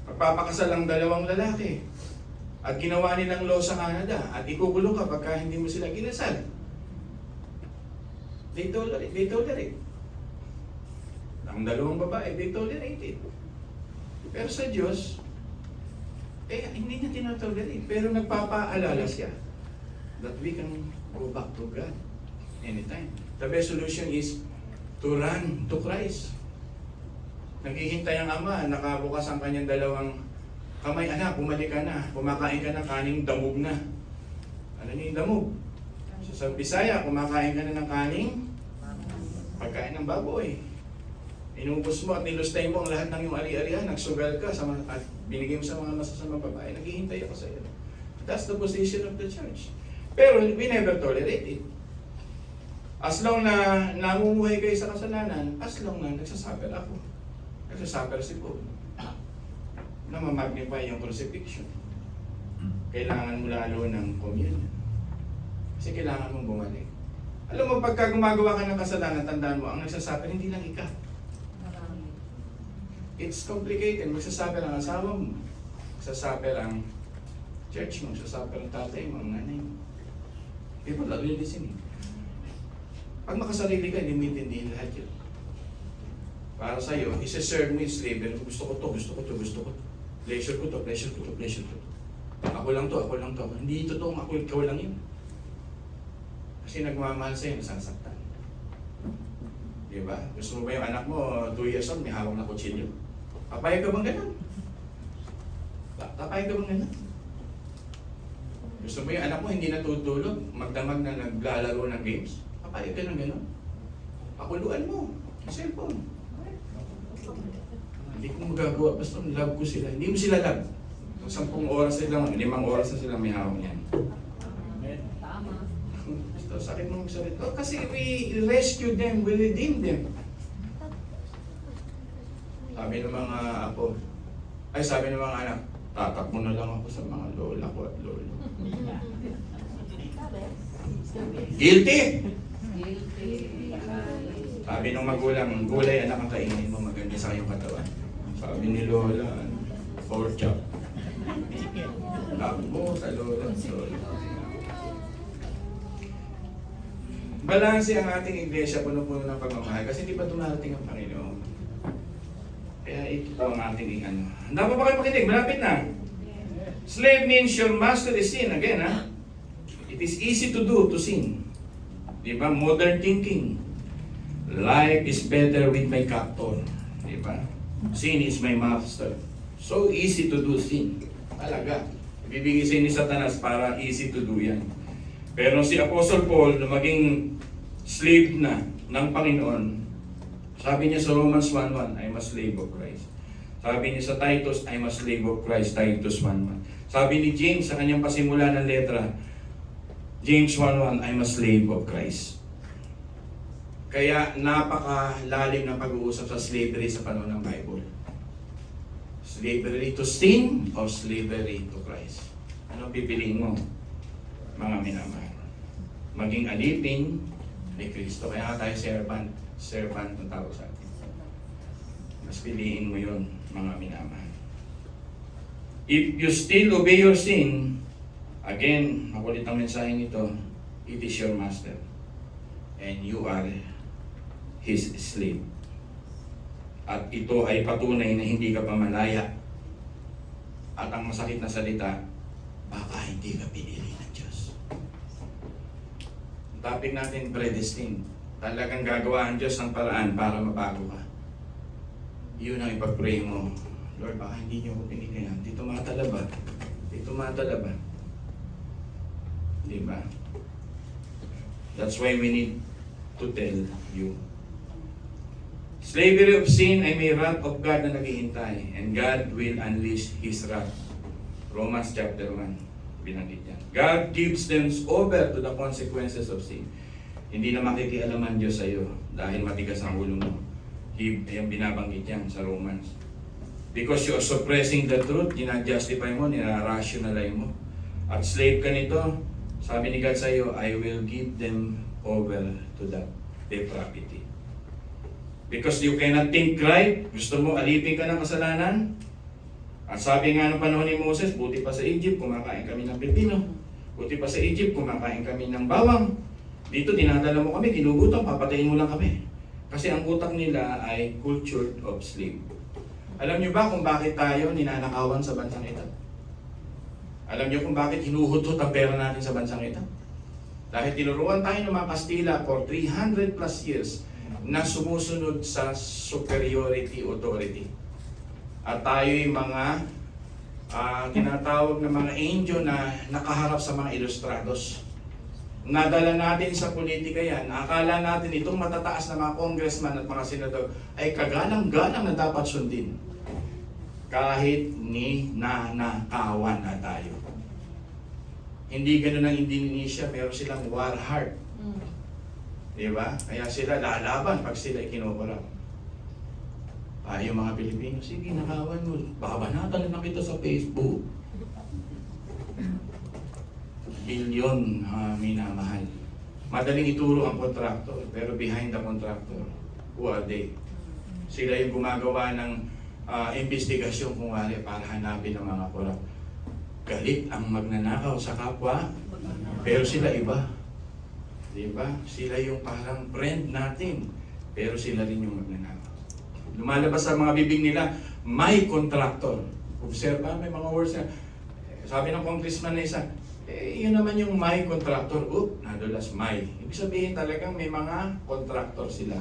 Magpapakasal ang dalawang lalaki. At ginawa nilang law sa Canada. At ikukulong ka pagka hindi mo sila kinasal. They tolerate. They tolerate. Ang dalawang babae, they tolerate it. Pero sa Diyos, hindi niya tinatolerate. Pero nagpapaalala siya that we can go back to God anytime. The best solution is to run to Christ. Naghihintay ang ama, nakabukas ang kanyang dalawang kamay, anak, bumalik ka na, kumakain ka na, kaning damog na. Ano niya yung damog? So, sa Bisaya, kumakain ka na ng kaning pagkain ng baboy. Inubos mo at nilustay mo ang lahat ng iyong ari-arihan, nagsugal ka at binigay mo sa mga masasamang babae, naghihintay ako sa iyo. That's the position of the church. Pero we never tolerate it. As long na namumuhay kayo sa kasalanan, as long na nagsasuffer ako. Nagsasuffer si Paul. Na mamagnify yung crucifixion. Kailangan mo lalo ng communion. Kasi kailangan mong bumalik. Alam mo, pagka gumagawa ka ng kasalanan, tandaan mo, ang nagsasuffer hindi lang ikaw. It's complicated. Magsasuffer ang asawa mo. Magsasuffer ang church mo. Magsasuffer ang tatay mo, ang nanay mo. People are really listening. Pag makasarili ka, hindi mo intindihin lahat yun. Para sa'yo, isa-serve mo yung slavery. Gusto ko to, gusto ko to, gusto ko to. Pleasure ko to, pleasure ko to, pleasure ko to. Ako lang to, ako lang to. Hindi totoong ako, ikaw lang yun. Kasi nagmamahal sa'yo, nasasaktan. Diba? Gusto mo ba yung anak mo, 2 years old, may hawak na kutsilyo? Papayag ka bang ganun? Papayag ka bang ganun? Gusto mo yung anak mo, hindi natutulog, magdamag na naglalaro ng games? Papayag ka ng ganun? Pakuluan mo, yung cellphone. Hindi ko magagawa, basta love ko sila. Hindi mo sila love. 10 oras sila, 5 oras na sila may hawak niyan. Tama. Ito, sakit mong magsalita. Kasi we rescue them, we redeem them. Sabi ng mga apo, sabi ng mga anak, tatakbo na lang ako sa mga lola ko at lolo. Guilty! Guilty. Sabi ng magulang, gulay anak ang kainin mo, maganda sa iyong katawan. Sabi ni lola, pork chop. Takbo sa lola at lola. Balanse ang ating iglesia, puno-puno ng pagmamahal kasi hindi pa dumarating ang Panginoon. Kaya ito po ang ating ano. Handa pa ba kayo makinig? Malapit na. Slave means your master is sin. Again, ha? It is easy to do, to sin. Diba? Modern thinking. Life is better with my captor. Diba? Sin is my master. So easy to do sin. Talaga. Ibibigay sin ni Satanas para easy to do yan. Pero si Apostle Paul, na maging slave na ng Panginoon, sabi niya sa Romans 1:1, I'm a slave of Christ. Sabi niya sa Titus, I'm a slave of Christ, Titus 1:1. Sabi ni James sa kanyang pasimula ng letra, James 1:1, I'm a slave of Christ. Kaya napakalalim ng pag-uusap sa slavery sa panahon ng Bible. Slavery to sin or slavery to Christ? Ano pipiliin mo? Mga minamahal. Maging alipin ni Kristo. Kaya tayo servant ng tawag sa atin. Mas piliin mo yun, mga minamahal. If you still obey your sin, again, makulit ang mensaheng ito, it is your master. And you are his slave. At ito ay patunay na hindi ka pa malaya. At ang masakit na salita, baka hindi ka pinili ng Diyos. Topic natin, predestined. Talagang gagawa ang Diyos ng paraan para mabago ka. Yun ang ipag-pray mo. Lord, baka hindi niyo ako pinili. Di tumatalaba. Di tumatalaba. Diba? That's why we need to tell you. Slavery of sin ay may wrath of God na naghihintay. And God will unleash His wrath. Romans chapter 1. Binanggit yan. God gives them over to the consequences of sin. Hindi na makikialaman Diyos sa iyo dahil matigas ang ulo mo. Yung binabanggit yan sa Romans. Because you are suppressing the truth, ginajustify mo, nira-rationalize mo. At slave ka nito, Sabi ni God sa iyo, I will give them over to that depravity. Because you cannot think right, gusto mo alipin ka ng kasalanan. At sabi nga ng panahon ni Moses, buti pa sa Egypt, kumakain kami ng pipino. Buti pa sa Egypt, kumakain kami ng bawang. Dito, dinadala mo kami, ginugutom, papatayin mo lang kami. Kasi ang utak nila ay culture of slave. Alam niyo ba kung bakit tayo ninanakawan sa bansang ito? Alam niyo kung bakit hinuhutot ang pera natin sa bansang ito? Dahil tinuruan tayo ng mga Kastila for 300 plus years na sumusunod sa superiority authority. At tayo'y mga tinatawag na mga angel na nakaharap sa mga ilustrados. Nadala natin sa politika yan. Akala natin itong matataas na mga congressman at mga senador ay kagalang-galang na dapat sundin. Kahit ninanakawan na tayo. Hindi ganun ang Indonesia, meron silang war heart. Diba? Kaya sila lalaban pag sila ikinukurap. Tayo mga Pilipino, sige nakawan mo. Babanatan na kita sa Facebook. Bilyon minamahal. Madaling ituro ang kontraktor, pero behind the contractor, who are they? Sila yung gumagawa ng investigasyon kung wali para hanapin ang mga korap. Galit ang magnanakaw sa kapwa, pero sila iba. Diba? Sila yung parang friend natin, pero sila rin yung magnanakaw. Lumalabas sa mga bibig nila, may contractor. Observe may mga words na, sabi ng congressman na isa, yun naman yung may contractor. Nadulas may. Ibig sabihin talagang may mga contractor sila.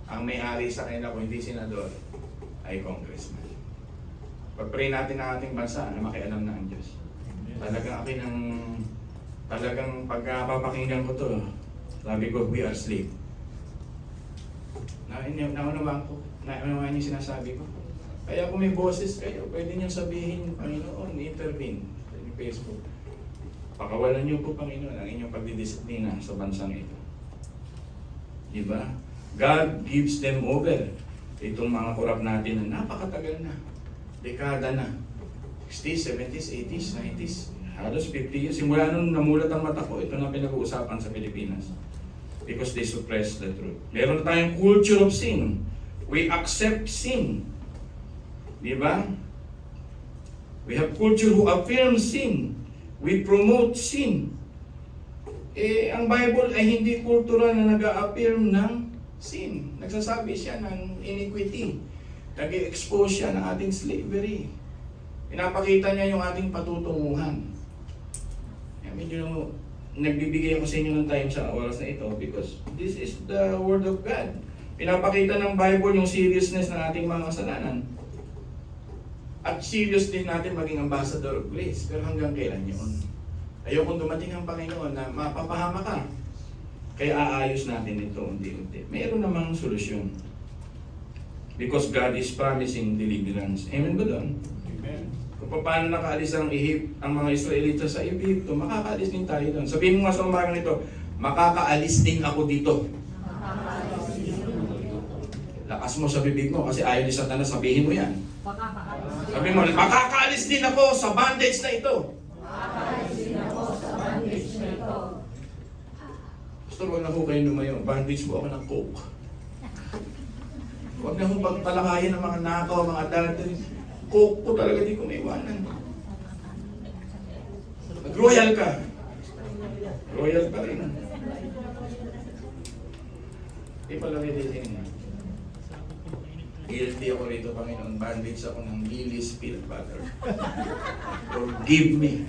Ang may-ari sa kanila kung hindi senador ay congressman. Pag-pray natin ang ating bansa na makialam na ang Diyos. Talagang pagpapakinggan ko to, sabi ko, we are slave. Naunawaan yung sinasabi ko. Kaya kung may boses kayo, pwede niyong sabihin, Panginoon, intervene sa Facebook. Pakawalan niyo po, Panginoon, ang inyong pagdidisiplina sa bansang ito. Diba? God gives them over. Itong mga korap natin na napakatagal na. Dekada na. 60s, 70s, 80s, 90s. Halos 50 years. Simula nung namulat ang mata ko, ito na pinag-uusapan sa Pilipinas. Because they suppress the truth. Meron na tayong culture of sin. We accept sin. Diba? We have culture who affirm sin. We promote sin. Ang Bible ay hindi kultura na nag-a-affirm ng sin. Nagsasabi siya ng iniquity. Nag-expose siya ng ating slavery. Pinapakita niya yung ating patutunguhan. Medyo nagbibigay ako sa inyo ng time sa oras na ito because this is the Word of God. Pinapakita ng Bible yung seriousness ng ating mga kasalanan. At serious din natin maging ambassador of grace. Pero hanggang kailan yun? Ayokong dumating ang Panginoon na mapapahama ka. Kaya aayos natin ito unti-unti. Mayroon namang solusyon. Because God is promising deliverance. Amen ba doon? Amen. Kung paano nakaalis ang mga Israelita sa Egypto, makakaalis din tayo doon. Sabihin mo nga sa umagang ito, makakaalis din ako dito. Lakas mo sa bibig mo kasi ayaw ni Satanas, sabihin mo yan. Sabihin mo, makakaalis din ako sa bondage na ito. Pastor, huwag na ho kayo lumayo. Bondage po ako ng coke. Huwag na ho pagtalakayan ng mga nakaw, mga adultery. Coke po talaga di ko maiwanan. Mag-royal ka. Royal pa rin. Di pala meditin. Guilty ako rito, Panginoon. Bandage ako ng Lily's peanut butter. Forgive me.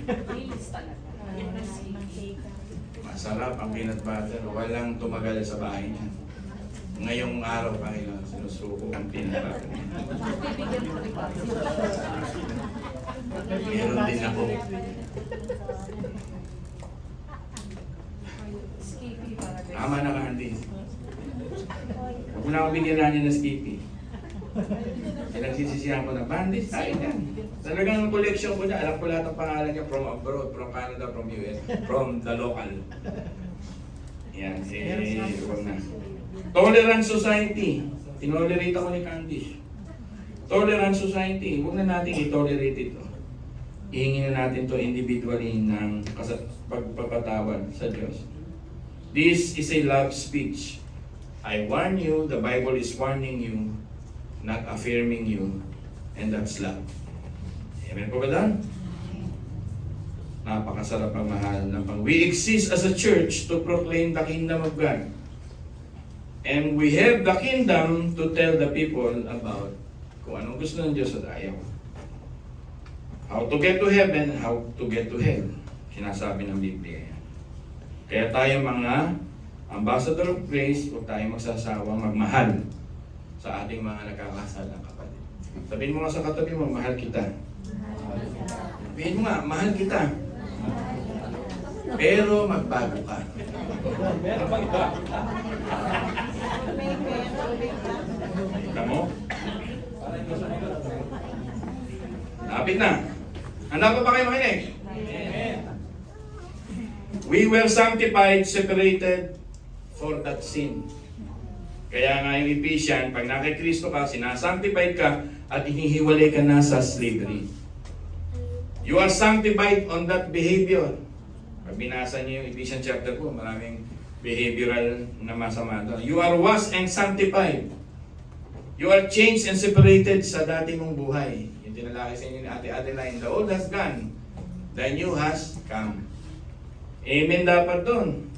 Masarap ang peanut butter. Walang tumagal sa bahay niya. Ngayong araw, Panginoon, sinusuko ang peanut butter. Meron din ako. Tama na ka, Andy. Huwag mo na ako bigyan na niya na Skippy. Pinagsisisihan ko na bandage, tayo yan. Talagang ang collection ko niya, alam ko lahat ang pangalan niya from abroad, from Canada, from US, from the local. Yan, huwag na. Tolerance Society. Tinolerate ako ni Candice. Tolerance Society, huwag na natin i-tolerate ito. ihingi na natin to individually ng pagpapatawad sa Diyos. This is a love speech. I warn you, the Bible is warning you, not affirming you, and that's love. Amen po ba doon? Napakasarap ang mahal ng pang. We exist as a church to proclaim the kingdom of God. And we have the kingdom to tell the people about kung anong gusto ng Diyos at ayaw. How to get to heaven, how to get to hell. Sinasabi ng Biblia yan. Kaya tayo mga ambassador of grace, huwag tayo magsasawang magmahal sa ating mga nagkakasalang kapatid. Sabihin mo nga sa katabi mo, mahal kita. Sabihin mo nga, mahal kita. Pero magbago ka. Kita mo? Lapit na. Handa pa ba kayo makinig? We were sanctified, separated for that sin. Kaya nga yung Ephesians, pag nakay Kristo ka, sinasanctified ka at hinihiwalay ka na sa slavery. You are sanctified on that behavior. Pag binasa niyo yung Ephesians chapter 4, maraming behavioral na masama doon. You are washed and sanctified. You are changed and separated sa dati mong buhay. Yung tinalaki sa inyo ni Ate Adeline, the old has gone, the new has come. Amen dapat doon.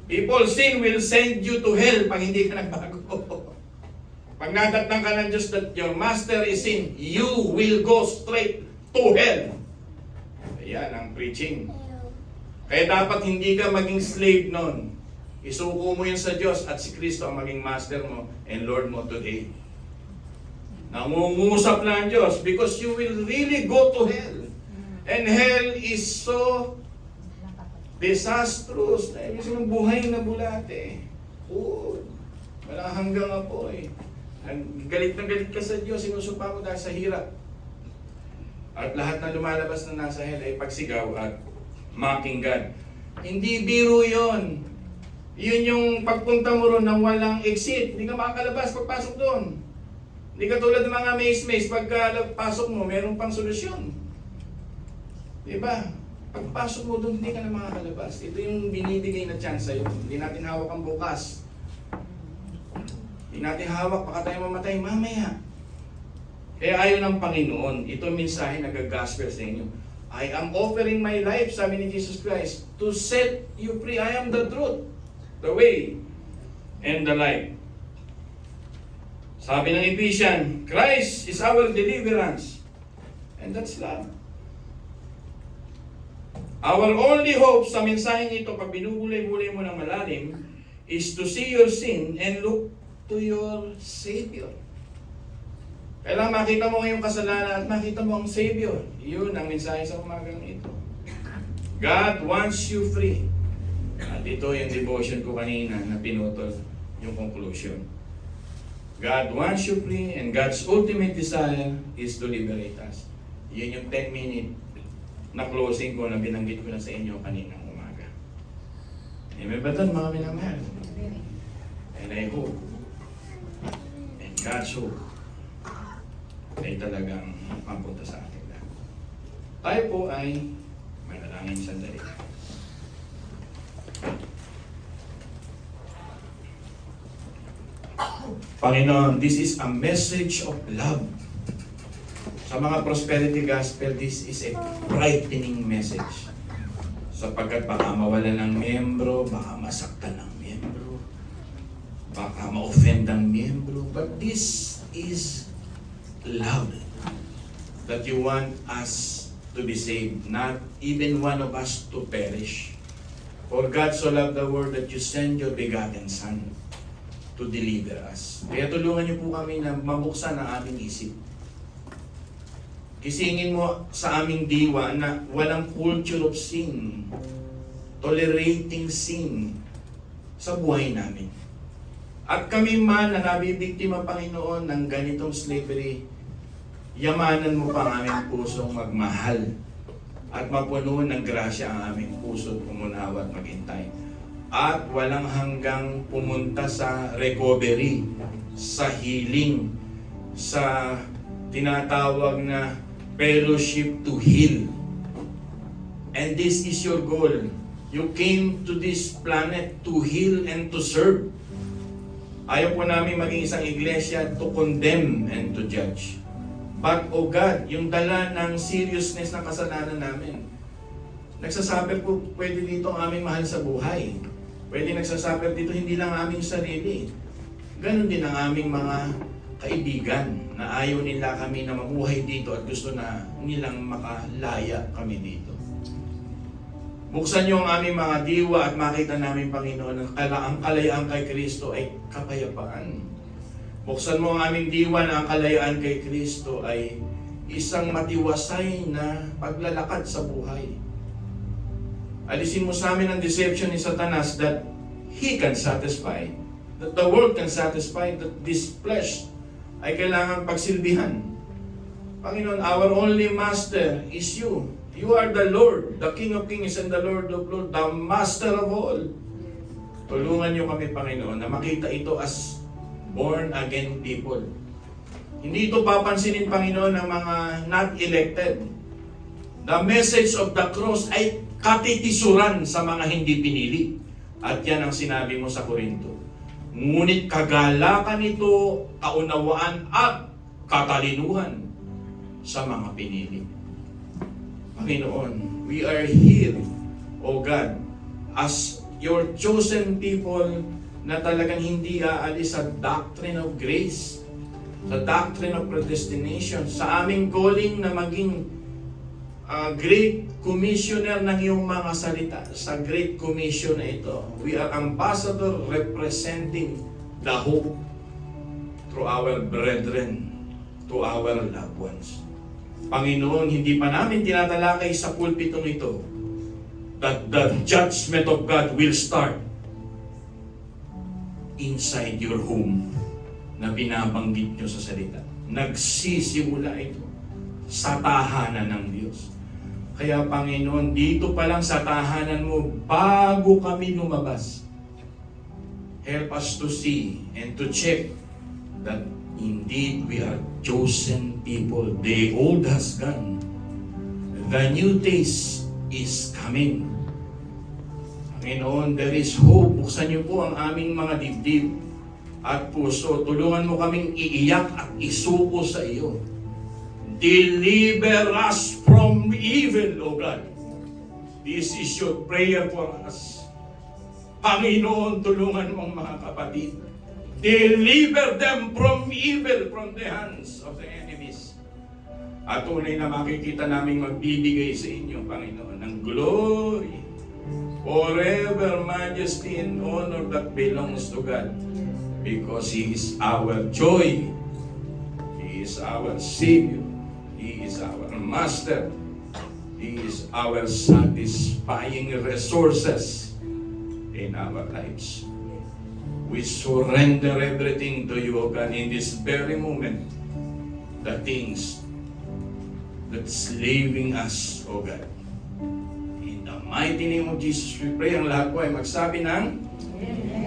People sin will send you to hell pag hindi ka nagbago. Pag nadatnang ka ng Diyos that your master is sin, you will go straight to hell. Ayan ang preaching. Kaya dapat hindi ka maging slave nun. Isuko mo yun sa Diyos at si Kristo ang maging master mo and Lord mo today. Nangungusap na ang Diyos because you will really go to hell. And hell is so disastrous. Ibig sabihin buhay na bulate. Oo. Walang hanggang apoy. Galit na galit ka sa Diyos, sinusupa mo dahil sa hirap. At lahat na lumalabas na nasa hell ay pagsigaw at mocking God. Hindi biro yon. Yun yung pagpunta mo ron ng walang exit. Hindi ka makakalabas pagpasok doon. Hindi ka tulad ng mga maze-maze. Pagpasok mo, meron pang solusyon. Diba? Pagpasok mo doon, hindi ka na makakalabas. Ito yung binibigay na chance sa'yo. Hindi natin hawak ang bukas. Hindi natin hawak, baka tayo mamatay mamaya. Kaya ayaw ng Panginoon, ito mensahe nag-gospel sa inyo. I am offering my life, sabi ni Jesus Christ, to set you free. I am the truth, the way, and the life. Sabi ng Ephesians, Christ is our deliverance. And that's love. Our only hope sa mensaheng ito, pag binubulay-bulay mo ng malalim, is to see your sin and look to your Savior. Kailangan makita mo ngayong kasalanan at makita mo ang Savior. Yun ang mensahe sa umagang ito. God wants you free. At ito yung devotion ko kanina na pinutol yung conclusion. God wants you free and God's ultimate desire is to liberate us. Yun yung 10-minute na closing ko na binanggit ko na sa inyo kaninang umaga. Amen ba doon mga minamahal? And I hope and God's hope ay talagang mapunta sa atin lahat. Tayo po ay manalangin sandali. Panginoon, this is a message of love. Sa mga prosperity gospel, this is a brightening message. Sapagkat baka mawalan ng miyembro, baka masaktan ng miyembro, baka ma-offend ng miyembro, but this is love. That you want us to be saved, not even one of us to perish. For God so loved the world that you send your begotten Son to deliver us. Kaya tulungan niyo po kami na mabuksan ang aming isip. Kisingin mo sa aming diwa na walang culture of sin, tolerating sin sa buhay namin. At kami man na nabibiktima, Panginoon, ng ganitong slavery, yamanan mo pa ang aming pusong magmahal at mapuno ng grasya ang aming puso at umunawa at maghintay. At walang hanggang pumunta sa recovery, sa healing, sa tinatawag na fellowship to heal. And this is your goal. You came to this planet to heal and to serve. Ayaw po namin maging isang iglesia to condemn and to judge. But, oh God, yung dala ng seriousness ng kasalanan namin. Nagsasuffer po pwede dito ang aming mahal sa buhay. Pwede nagsasuffer dito hindi lang aming sarili. Ganon din ang aming mga kaibigan na ayaw nila kami na mamuhay dito at gusto na nilang makalaya kami dito. Buksan niyo ang aming mga diwa at makita namin, Panginoon, ang kalayaan kay Kristo ay kapayapaan. Buksan mo ang aming diwa na ang kalayaan kay Kristo ay isang matiwasay na paglalakad sa buhay. Alisin mo sa amin ang deception ni Satanas that he can satisfy, that the world can satisfy, that this flesh ay kailangan pagsilbihan. Panginoon, our only master is you. You are the Lord, the King of Kings and the Lord of Lords, the Master of all. Tulungan niyo kami, Panginoon, na makita ito as born-again people. Hindi ito papansinin, Panginoon, ng mga not elected. The message of the cross ay katitisuran sa mga hindi pinili. At yan ang sinabi mo sa Korinto. Ngunit kagalakan ito, kaunawaan at katalinuhan sa mga pinili. Panginoon, we are here, O God, as your chosen people na talagang hindi aalis sa doctrine of grace, sa doctrine of predestination, sa aming calling na maging Great Commissioner ng iyong mga salita. Sa Great Commission na ito, we are ambassador representing the hope through our brethren, to our loved ones. Panginoon, hindi pa namin tinatalakay sa pulpitong ito that the judgment of God will start inside your home na binabanggit nyo sa salita. Nagsisimula ito sa tahanan ng Diyos. Kaya Panginoon, dito pa lang sa tahanan mo, bago kami lumabas, help us to see and to check that indeed we are chosen people. The old has gone. The new taste is coming. Panginoon, there is hope. Buksan niyo po ang aming mga dibdib at puso. Tulungan mo kaming iiyak at isuko sa iyo. Deliver us from evil, O God. This is your prayer for us. Panginoon, tulungan mo ang mga kapatid. Deliver them from evil, from the hands of the enemies. At tunay na makikita namin magbibigay sa inyo, Panginoon, ng glory, forever majesty and honor that belongs to God. Because He is our joy. He is our Savior. He is our Master. He is our satisfying resources in our lives. We surrender everything to you, O God, in this very moment. The things that's leaving us, O God. In the mighty name of Jesus, we pray. Ang lahat po ay magsabi ng Amen.